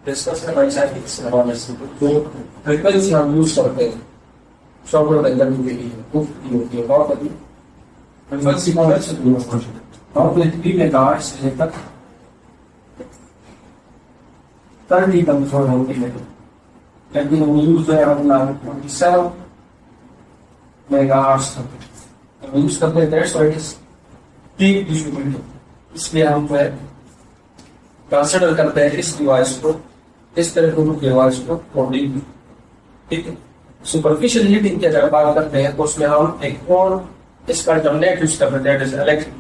Discuss करना चाहिए इस हवाले से। तो फ्रीक्वेंसी हम यूज करते हैं शॉर्टवेव डायग्राम के लिए खूब होती है बहुत अधिक फ्रीक्वेंसी का वैसे यूज करते हैं और 3 मेगाहर्ट्ज से लेकर 30 कंट्रोल होती है, लेकिन हम यूज है अपना 27 मेगाहर्ट्ज तक यूज करते हैं। That's why it is peak distributed, इसलिए हम कंसिडर करते हैं इस डिवाइस को, इस तरह के डिवाइस को कोडिंग। ठीक है, सुपरफिशियल हीटिंग की अगर बात करते हैं तो उसमें हम एक और इसका टर्मिनेट यूज करते हैं, दैट इज इलेक्ट्रिक।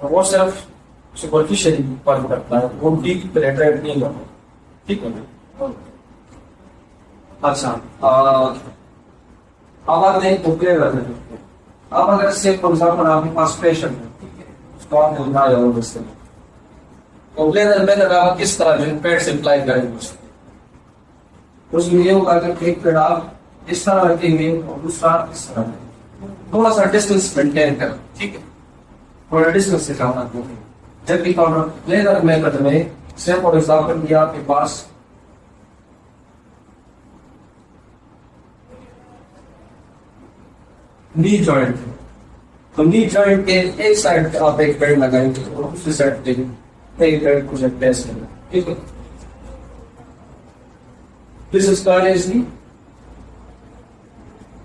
वो सिर्फ सुपरफिशियल वर्क करता है, वो डीप पेनिट्रेट नहीं करता। ठीक है, अच्छा अब आते हैं कोप्लेनर में। अब अगर से फॉर एग्जांपल आपके पास पेशेंट है, ठीक है, उसको आपने दिखाया होगा इससे कोप्लेनर में आप किस तरह जो पेड़ से अप्लाई करेंगे उसमें ये होगा कि एक पेड़ आप इस तरह रखेंगे और दूसरा इस तरह, थोड़ा सा डिस्टेंस मेंटेन करें। ठीक है, थोड़ा डिस्टेंस से काम आते हैं। जबकि कोप्लेनर मेथड में से फॉर एग्जांपल ये आपके पास नी जॉइंट है, तो नी जॉइंट के एक साइड पे आप एक पेड़ लगाएंगे और दूसरी साइड पे एक पेड़ को प्लेस करेंगे। ठीक है, this is called as the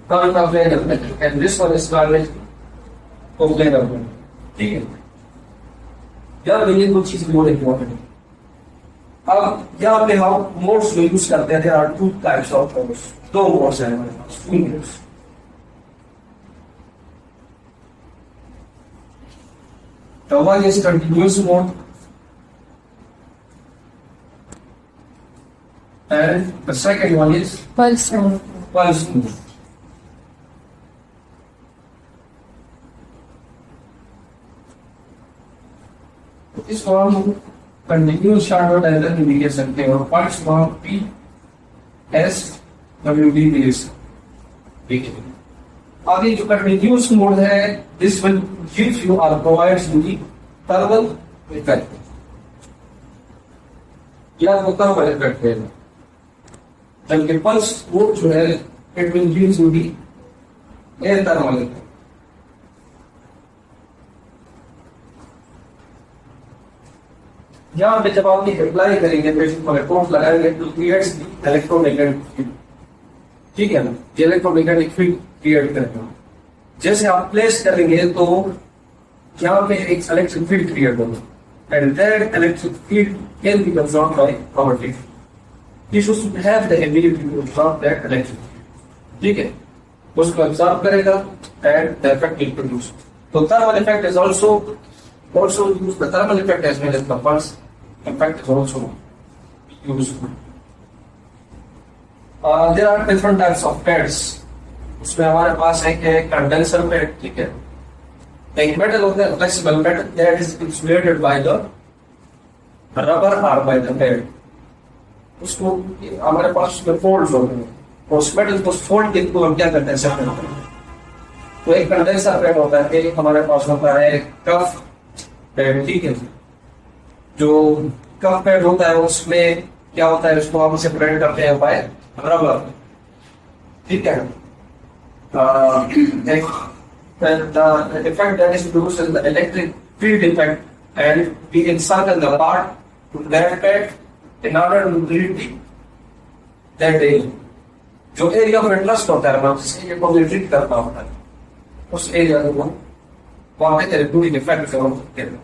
contraplanar method and this one is called as coplanar method. ठीक है, यहाँ पे ये दो चीजें बहुत इंपॉर्टेंट है। अब यहाँ पे हम मोड्स में यूज करते हैं, there are 2 types of modes, 2 modes हैं हमारे पास, 2 modes। The one is continuous mode and the second one is pulse mode. pulse mode। इसको हम कंटिन्यूस शॉर्टवेव डायग्राम भी कह सकते हैं और पल्स को हम SWD भी लिख सकते हैं। ठीक है, अब ये जो कंटिन्यूस मोड है दिस विल गिव यू और provides you the thermal effect, या वो थर्मल इफेक्ट है। जबकि पल्स मोड जो है it will give you the air thermal effect. यहाँ पे जब आप अप्लाई करेंगे पेशेंट को इलेक्ट्रोड लगाएंगे तो क्रिएट्स इलेक्ट्रोमैग्नेटिक फील्ड। ठीक है ना, ये इलेक्ट्रोमैग्नेटिक फील्ड क्रिएट करेगा। जैसे आप प्लेस करेंगे तो यहाँ पे एक इलेक्ट्रिक फील्ड क्रिएट होगा and that electric field can be absorbed by our tissue. Tissue should have the ability to absorb that electric field. ठीक है, उसको अब्सॉर्ब करेगा and the effect will produce. तो thermal effect is also use the thermal effect as well as the pulse effect is also useful। There are different types of pads। उसमें हमारे पास एक condenser pad, ठीक है, एक metal होता है flexible metal that is insulated by the rubber or by the pad। उसको हमारे पास उसमें फोल्ड्स होते हैं और उस मेटल को फोल्ड को हम क्या करते हैं, सेपरेट करते हैं। तो एक कंडेंसर पैड होता है, एक हमारे पास होता है कफ पैड। ठीक है, जो कफ पैड होता है उसमें क्या होता है, उसको हम सेपरेट करते हैं बाय रबर। ठीक है, the effect that is produced is the electric field effect and we insert the part to that pad in order to treat that area। जो एरिया ऑफ इंटरेस्ट होता है मतलब जिस एरिया को ट्रीट करना होता है उस एरिया को वहां पे थेरेप्यूटिक इफेक्ट करते हैं।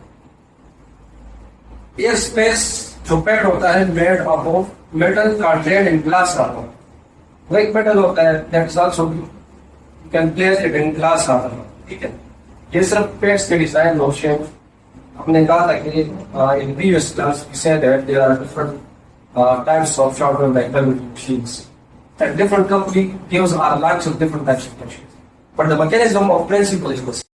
एयर स्पेस जो पैड होता है made of metal contained in glass armour. वो एक मेटल होता है that is also you can place it in glass armour. ठीक है, ये सिर्फ पेड्स के डिजाइन नोशन हमने कहा था कि in previous class we said that there are different types of shortwave diagram machines and different company gives our lines of different types of machines, but the mechanism of principle is the same।